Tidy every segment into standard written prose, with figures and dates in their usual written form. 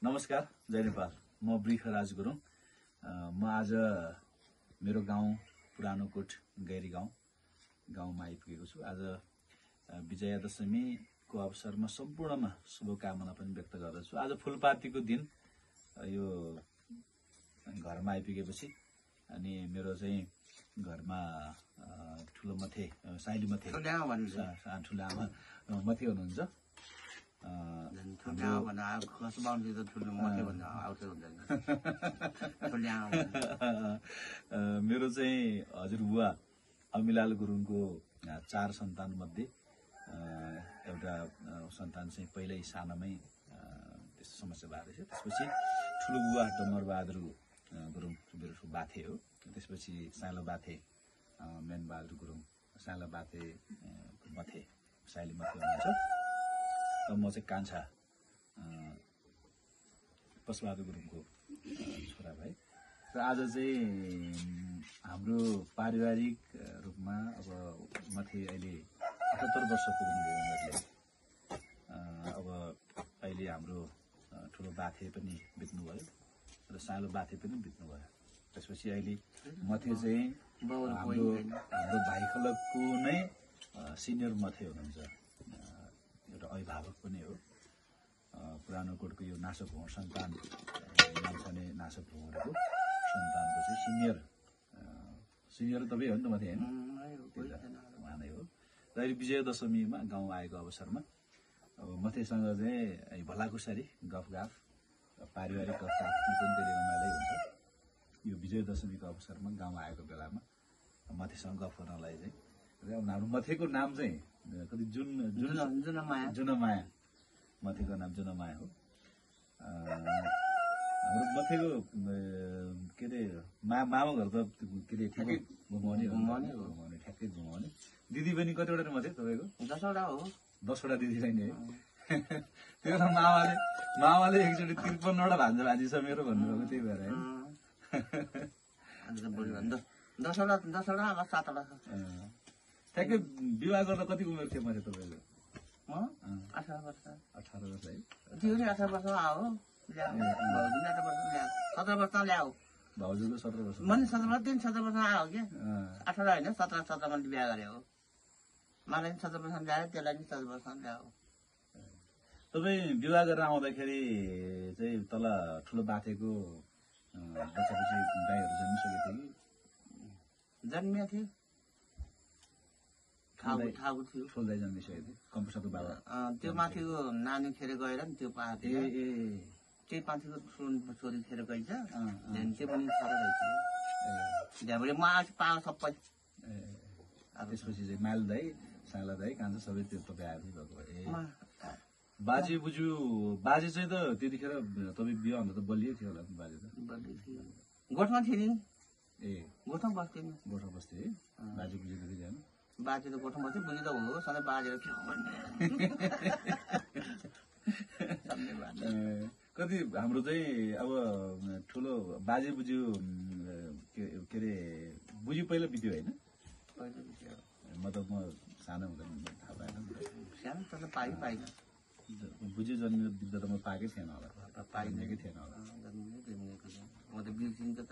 नमस्कार, जय नेपाल। म वृखराज गुरुङ। म आज मेरो गाउँ पुरानोकोट गैरी गाउँमा आइपुगेको छु। आज विजयादशमीको अवसरमा सम्पूर्णमा शुभकामना पनि व्यक्त गर्दछु। आज फुलपातीको दिन यो घरमा आइपुगेपछि अनि मेरो चाहिँ घरमा ठुलो मथे साइली मथे ठुलो आमा मथे हुनुहुन्छ। मेरो चाहिँ हजुरबुवा अमिलाल गुरुङको 4 सन्तान मध्ये एउटा सन्तान चाहिँ पहिल्यै सानोमै त्यस्तो समस्या भएको थियो। त्यसपछि ठुलो बुवा डम्बर बहादुर गुरुङ मेरो बाथे हो। त्यसपछि सानो बाथे मेन बहादुर गुरुङ, सानो बाथे मथे साइली मथे हुनुहुन्छ। र म चाहिँ कान्छा पशुबहादुर गुरुङको छोरा भाइ। र आज चाहिँ हाम्रो पारिवारिक रूपमा अब मथे अहिले 78 वर्ष पुग्नुभयो उनीहरूले। अब अहिले हाम्रो ठुलो बाथे पनि बित्नुभयो र सानो बाथे पनि बित्नुभयो। त्यसपछि अहिले मथे चाहिँ हाम्रो भाइखलकको नै सिनियर मथे हुनुहुन्छ। एउटा अभिभावक पनि हो। पुरानोकोटको यो नासक भुँवर सन्तान नाम्साने नासक भुँवरको सन्तानको चाहिँ सिनियर तपाईँ हो नि त मथे होइन, उहाँ नै हो। र अहिले विजयादशमीमा गाउँ आएको अवसरमा अब मथेसँग चाहिँ भलाकुसारी गफगाफ पारिवारिक गफगाफ पनि धेरै रमाइलो हुन्छ। यो विजयादशमीको अवसरमा गाउँ आएको बेलामा मथेसँग गफ गर्नलाई चाहिँ हाम्रो मथेको नाम चाहिँ कति जुनमाया मथेको नाम जुनमाया हो। हाम्रो मथेको के अरे मामा घर त के अरे ठ्याक्कै घुमाउने ठ्याक्कै घुमाउने। दिदी पनि कतिवटा मथे तपाईँको? 10वटा हो। 10वटा दिदी छैन है। त्यो मामाले एकचोटि 53वटा भान्जी छ मेरो भन्नुभएको, त्यही भएर है। 10वटा 7वटा ठ्याक्कै विवाह गर्दा कति उमेर थियो मैले तपाईँको? 18 वर्ष। 18 वर्ष है। त्यो नि 18 वर्षमा आयो। 17 वर्ष ल्याऊ। भाउजूको 17 वर्ष। मैले 17 वर्षमा आयो क्या। 18 होइन 17मा बिहा गरे हो। मलाई 17 वर्षमा ल्यायो, त्यसलाई नि 17 वर्षमा ल्यायो। तपाईँ विवाह गरेर आउँदाखेरि चाहिँ तल ठुलो बाथेको बच्चापछि गाईहरू जन्मिसकेको थियो कि? जन्मिया थियो। ठाउँ थियो। ठुल्दै जन्मिसकेको थियो कम्पुसको बाबा। त्यो माथिको नानी खेर गएर नि त्यो पाथी त्यही पाथीको छोरी खेर गइन्छ। त्यो पनि छोरा रहेछ। त्यहाँबाट म आज पाएको सबै। त्यसपछि चाहिँ माल दाई, साला दाई, कान्छा सबै त्यो तपाईँ आइपुग्नु भएको भए। बाजे बुजू बाजे चाहिँ त त्यतिखेर तपाईँ बिहा भन्दा त बलियो थियो होला नि बाजे त? बलियो थियो। गोठमा थियो नि। गोठमा बस्थ्यो नि। गोठमा बस्थ्यो है। बाजे बुजू त जानु बाजे त गोठमा बस्थ्यो, बुझी त हो सधैँ बाजेर के कति हाम्रो चाहिँ अब ठुलो बाजे बुजू के अरे बुजू पहिला बित्यो होइन? पहिला बित्यो। म सानो हुँदा थाहा पाएन। सानो त पाइन। बुझ्यो जन्मियो बित्दा त म पाएकै थिएन होला, पाइनेकै थिएन होला। म त बिर्सिन्छ त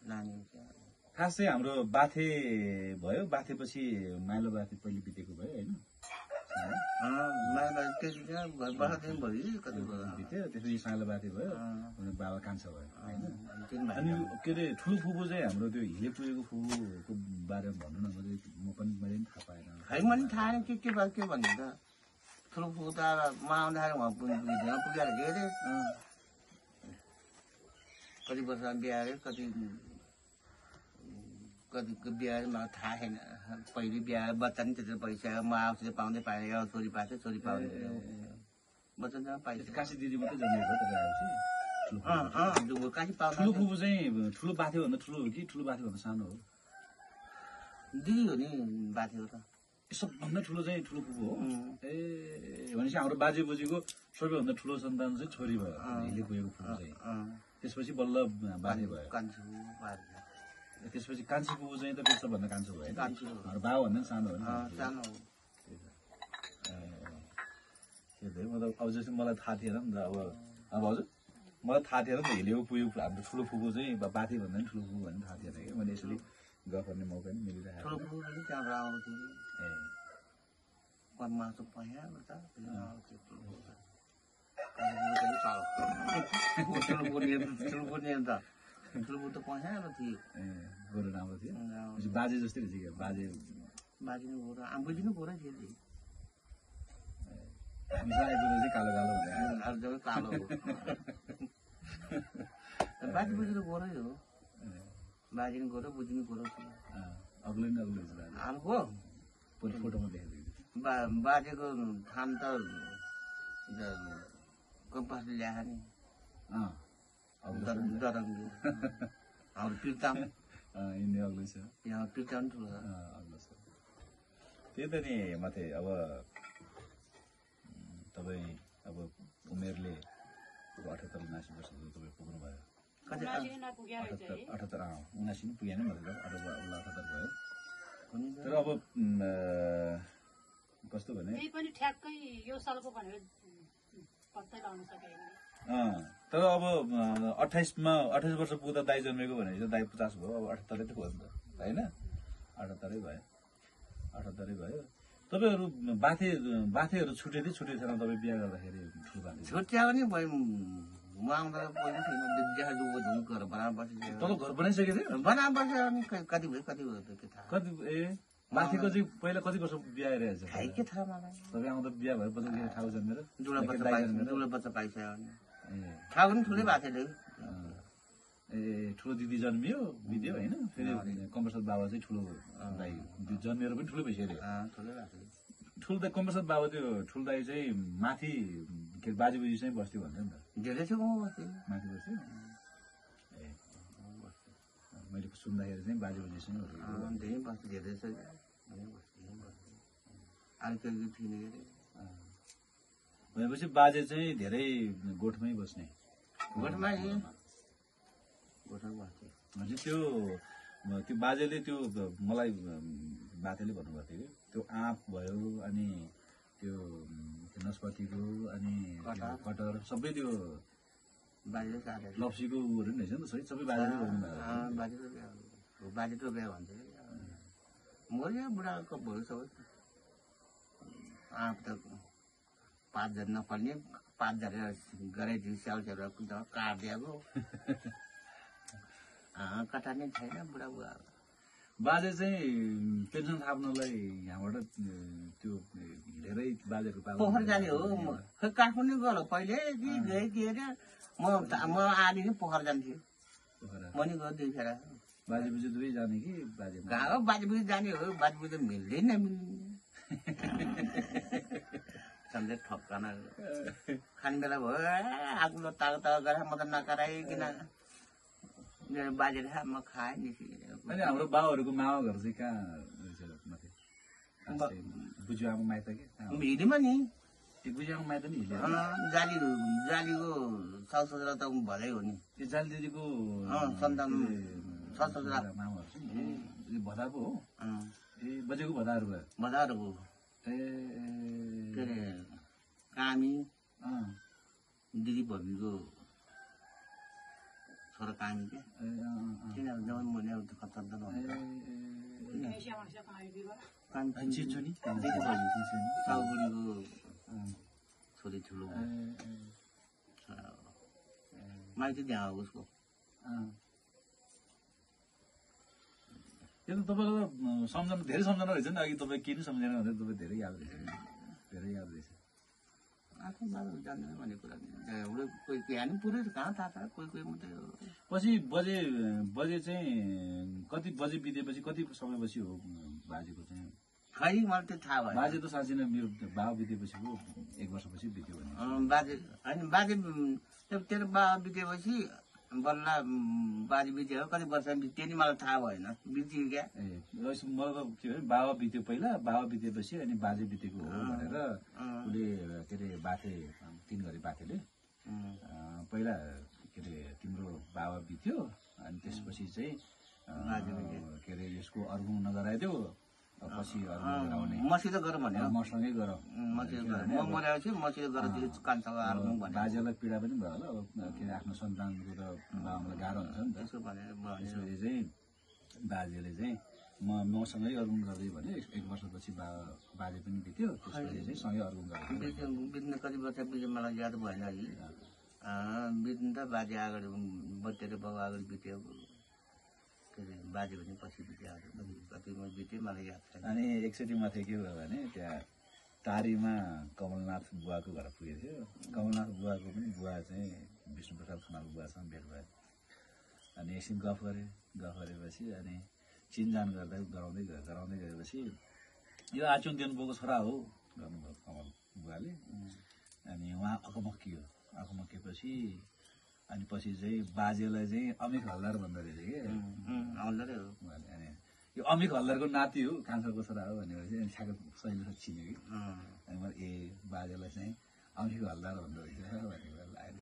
नानी। खास चाहिँ हाम्रो बाथे भयो। बाथेपछि माइलो बाथे पहिले बितेको भयो होइन? बित्यो। त्यसपछि सानो बाथे भयो, बाबा कान्छा भयो होइन? अनि के अरे ठुलो फुपू चाहिँ हाम्रो त्यो हिले पुगेको फुपूको बारेमा भन्नु न। मैले पनि थाहा पाएन। मैले थाहा छैन के भन्नु त। ठुलो फुपू त म आउँदाखेरि उहाँ पुगेर गयो अरे। कति वर्षमा बिहा अरे, कतिको बिहा मलाई थाहा छैन। पहिले बिहा बच्चा नि त्यति भइसक्यो। म आउँछ पाउँदै पाएन। छोरी पाएको छोरी पाउने बच्चा पाइन्छ। काशी दिदी मात्रै जन्मेको काशी पाउँछ। ठुलो फुपू चाहिँ ठुलो बाथे भन्दा ठुलो हो कि ठुलो बाथे भन्दा सानो हो? दिदी हो नि बाथेको त। सबभन्दा ठुलो चाहिँ ठुलो फुपू हो। भनेपछि हाम्रो बाजे बोजूको सबैभन्दा ठुलो सन्तान चाहिँ छोरी भयो, हिले पुगेको फुपू चाहिँ। त्यसपछि बल्ल बाथे भयो। त्यसपछि कान्छी फुपू चाहिँ त सबभन्दा कान्छो भयो। बाबा भन्दा सानो हो नि। हेर्दै म त अब जस्तो मलाई थाहा थिएन नि त अब हजुर मलाई थाहा थिएन नि त हिलेको पुग्यो हाम्रो ठुलो फुपू चाहिँ बाथी भन्दा पनि ठुलो फुपू भन्ने थाहा थिएन कि मैले यसरी गफ गर्ने मौका पनि मिलिरहेको ठुलो फुपू पनि त्यहाँबाट आउँथ्यो ए मासु पयाएको त ठुलो त पयाएको थियो ए गोरु राम्रो थियो बाजे जस्तै रहेछ क्या बाजे बाजिनु गोरो बुझिनु गोरै थियो मिसा आइपुग्दा चाहिँ कालो कालो हुँदैन अब जब कालो हो बाजी बुझिनु गोरै हो बाजिनु गोरो बुझिनु गोरो थियो अग्लो नि अग्लो रहेछ हालको फोटोमा देखेको बाजेको थान त कम्पासले ल्याएर नि दरङ्गी हाम्रो पिर्ताम यिनी अग्लो छ यहाँ पिर्ताम ठुलो अग्लो छ त्यही त नि माथि अब तपाईँ अब उमेरले 78-79 वर्षको तपाईँ पुग्नुभयो 78 नि पुगेन मतलब 78 भयो तर अब कस्तो भने पनि ठ्याक्कै यो सालको भनेर पत्तै लाउन सकेन तर अब 28 वर्ष पुग्दा दाइ जन्मेको भनेपछि दाइ 50 भयो अब 78 त भयो नि त होइन 78 भयो तपाईँहरू बाथेहरू छुटेको थिएन तपाईँ बिहा गर्दाखेरि ठुलो बाथे छुट्या पनि भयो म आउँदा पहिला थिएन देखा जो घर बनाएर बसेको तल घर बनाइसकेको थियो बनाएर बसेर अनि कति भयो त के थाहा कति ए बाथेको चाहिँ पहिला कति वर्ष बिहा रहेछ के थाहा मलाई तपाईँ आउँदा बिहा भएपछि ठाउँ जन्मेर दुला बच्चा पाइसक्यो थाहा पनि ठुलै भएको थियो ए ठुलो दिदी जन्मियो बित्यो होइन फेरि कमरसाद बाबा चाहिँ ठुलो दाइ जन्मेर पनि ठुलो भइसक्यो ठुलै भएको थियो ठुलो दाइ कमरसाद बाबा त्यो ठुलो दाइ चाहिँ माथि के बाजे बोजूसँग बस्थ्यो भन्छ नि त धेरै छ माथि बस्थ्यो ए मैले सुन्दाखेरि चाहिँ बाजे बोजूसँग धेरै बस्थ्यो धेरै छ अरू थिएन भनेपछि बाजे चाहिँ धेरै गोठमै बस्ने गोठमै त्यो बाजेले त्यो मलाई बाजेले भन्नुभएको थियो कि त्यो आँप भयो अनि त्यो नस्पतिको अनि कटर सबै त्यो लप्सीको उयोहरू नि रहेछ नि त सबै बाजेले गर्नुभएको बाजेको बिहा भन्छ मर्यो बुढाको भयो सबै आँप त पात झर नफल्ने पात झरेर गराइदियो स्यालस्याल काटिदिएको कटा नै छैन बुढा बुढा बाजे चाहिँ पेन्सन थाप्नलाई यहाँबाट त्यो हिँडेरै बाजेको पोखर जाने हो काठमाडौँ गयो पहिले गए के अरे म आधी नै पोखर जान्थेँ म नि गयो 2 फेरा बाजे बुझे दुवै जाने कि बाजे बाजे बुझे जाने हो बाजे बुझे मिल्दैन सन्देश ठप्काना खाने बेला भयो आगो तागो गरेर म त नकराइकन बाजे म खाएँ नि अनि हाम्रो बाउहरूको मामा घर चाहिँ कहाँ बुझ्यो आमा माइत कि हिँडीमा नि बुझ्याको माइत नि हिँड्यो जालीको साउससुरा त भलै हो नि त्यो जाली दिदीको सन्तान मामाहरू भदा पो हो ए बजेको भदाहरू भयो भदाहरूको ए के अरे कामी दिदी भवीको छोरा कामी क्या तिनीहरू जब मैले खतरा साउबुढीको छोरी ठुलो माइत त्यहाँ हो उसको त्यो त तपाईँको सम्झना धेरै सम्झना रहेछ नि अघि तपाईँ किन सम्झेन भन्दा तपाईँ धेरै याद रहेछ आफ्नो बाबा जान्दैन भन्ने कुरा कोही यहाँ पुरै कहाँ थाहा छ कोही मात्रै हो पछि बजे चाहिँ कति बजे बितेपछि कति समयपछि हो बाजेको चाहिँ खै मलाई त्यो थाहा भयो बाजे त साँच्चै नै मेरो बाबा बितेपछि हो 1 वर्षपछि बित्यो भने बाजे होइन बाजे तेरो बाबा बितेपछि बल्ल बाजे बित्यो कति वर्ष बित्यो नि मलाई थाहा भएन बित्यो क्या ए मलाई त के भयो बाबा बित्यो पहिला बाबा बितेपछि अनि बाजे बितेको हो भनेर उसले के अरे बाथे 3 गरे बाथेले पहिला के अरे तिम्रो बाबा बित्यो अनि त्यसपछि चाहिँ के अरे यसको अर्घुङ नगराइदियो पछि अरूले गराउने मसित गर भन्यो मसँगै गर मसित गर म मरेपछि मसित गर त्यो कान्छाको हार्नु भन्यो बाजेलाई पीडा पनि भयो होला अब किन आफ्नो सन्तानको त बाबालाई गाह्रो हुन्छ नि त त्यसो भनेर भन्यो त्यसपछि चाहिँ बाजेले चाहिँ मसँगै अर्गुन गर्दै भन्यो 1 वर्षपछि बाजे पनि बित्यो त्यसपछि चाहिँ सँगै अर्गुन गर्दै बित्ने कति वर्ष बित्यो मलाई याद भएन कि बित्नु त बाजे अगाडि बटेर बाउ अगाडि बित्यो के अरे बाजे पनि पछि बित्यो कति बित्यो मलाई याद छैन अनि एकचोटि माथि के भयो भने त्यहाँ टारीमा कमलनाथ बुवाको घर पुगेको थियो कमलनाथ बुवाको पनि बुवा चाहिँ विष्णुप्रसाद खनालको बुवासँग भेट भयो अनि एकछिन गफ गरेपछि अनि चिनजान गराउँदै गएपछि यो आचुङ देनबोको छोरा हो भन्नुभयो कमल बुवाले अनि उहाँ अकमक्कियो अकमक्किएपछि अनि पछि चाहिँ बाजेलाई चाहिँ अमिक हल्दार भन्दो रहेछ कि हल्दारै हो अनि यो अमिक हल्दारको नाति हो कान्छाको छोरा हो भनेपछि अनि ठ्याक्क सहिले चिन्यो कि अनि मैले बाजेलाई चाहिँ अमिक हल्दार भन्दो रहेछ